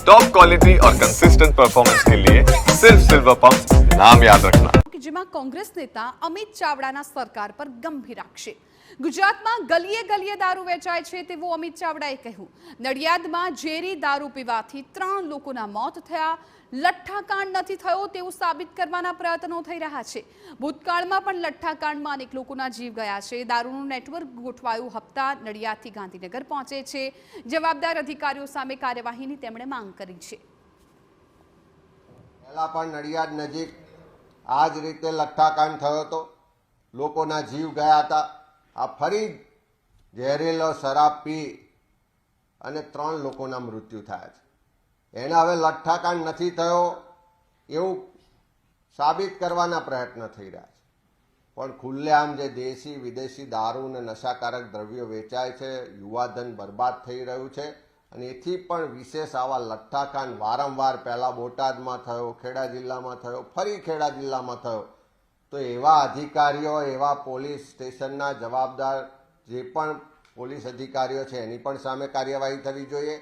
Top quality और consistent performance के लिए सिर्फ सिल्वर पंप नाम याद रखना। જેમાં કોંગ્રેસ નેતા અમિત ચાવડાના સરકાર પર ગંભીર આક્ષેપ। ગુજરાતમાં ગલીએ ગલીએ દારૂ વેચાય છે તેવું અમિત ચાવડાએ કહ્યું। નડિયાદમાં ઝેરી દારૂ પીવાથી 3 લોકોના મોત થયા। લઠ્ઠાકાંડ નથી થયો તેવું સાબિત કરવાના પ્રયત્નો થઈ રહ્યા છે। ભૂતકાળમાં પણ લઠ્ઠાકાંડમાં અનેક લોકોના જીવ ગયા છે। દારૂનું નેટવર્ક ગોઠવાયું। હપ્તા નડિયાદથી ગાંધીનગર પહોંચે છે। જવાબદાર અધિકારીઓ સામે કાર્યવાહીની તેમણે માંગ કરી છે। પહેલા પણ નડિયાદ નજીક આ જ રીતે લઠ્ઠાકાંડ થયો હતો, લોકોના જીવ ગયા હતા। આ ફરી ઝેરીલો શરાબ પી અને 3 લોકોના મૃત્યુ થયા છે। એને હવે લઠ્ઠાકાંડ નથી થયો એવું સાબિત કરવાના પ્રયત્ન થઈ રહ્યા છે, પણ ખુલ્લેઆમ જે દેશી વિદેશી દારૂ અને નશાકારક દ્રવ્યો વેચાય છે, યુવાધન બરબાદ થઈ રહ્યું છે। અને એથી પણ વિશેષ આવા લઠ્ઠાકાંડ વારંવાર પહેલાં બોટાદમાં થયો, ખેડા જિલ્લામાં થયો, ફરી ખેડા જિલ્લામાં થયો, તો એવા અધિકારીઓ, એવા પોલીસ સ્ટેશનના જવાબદાર જે પણ પોલીસ અધિકારીઓ છે એની પણ સામે કાર્યવાહી થવી જોઈએ।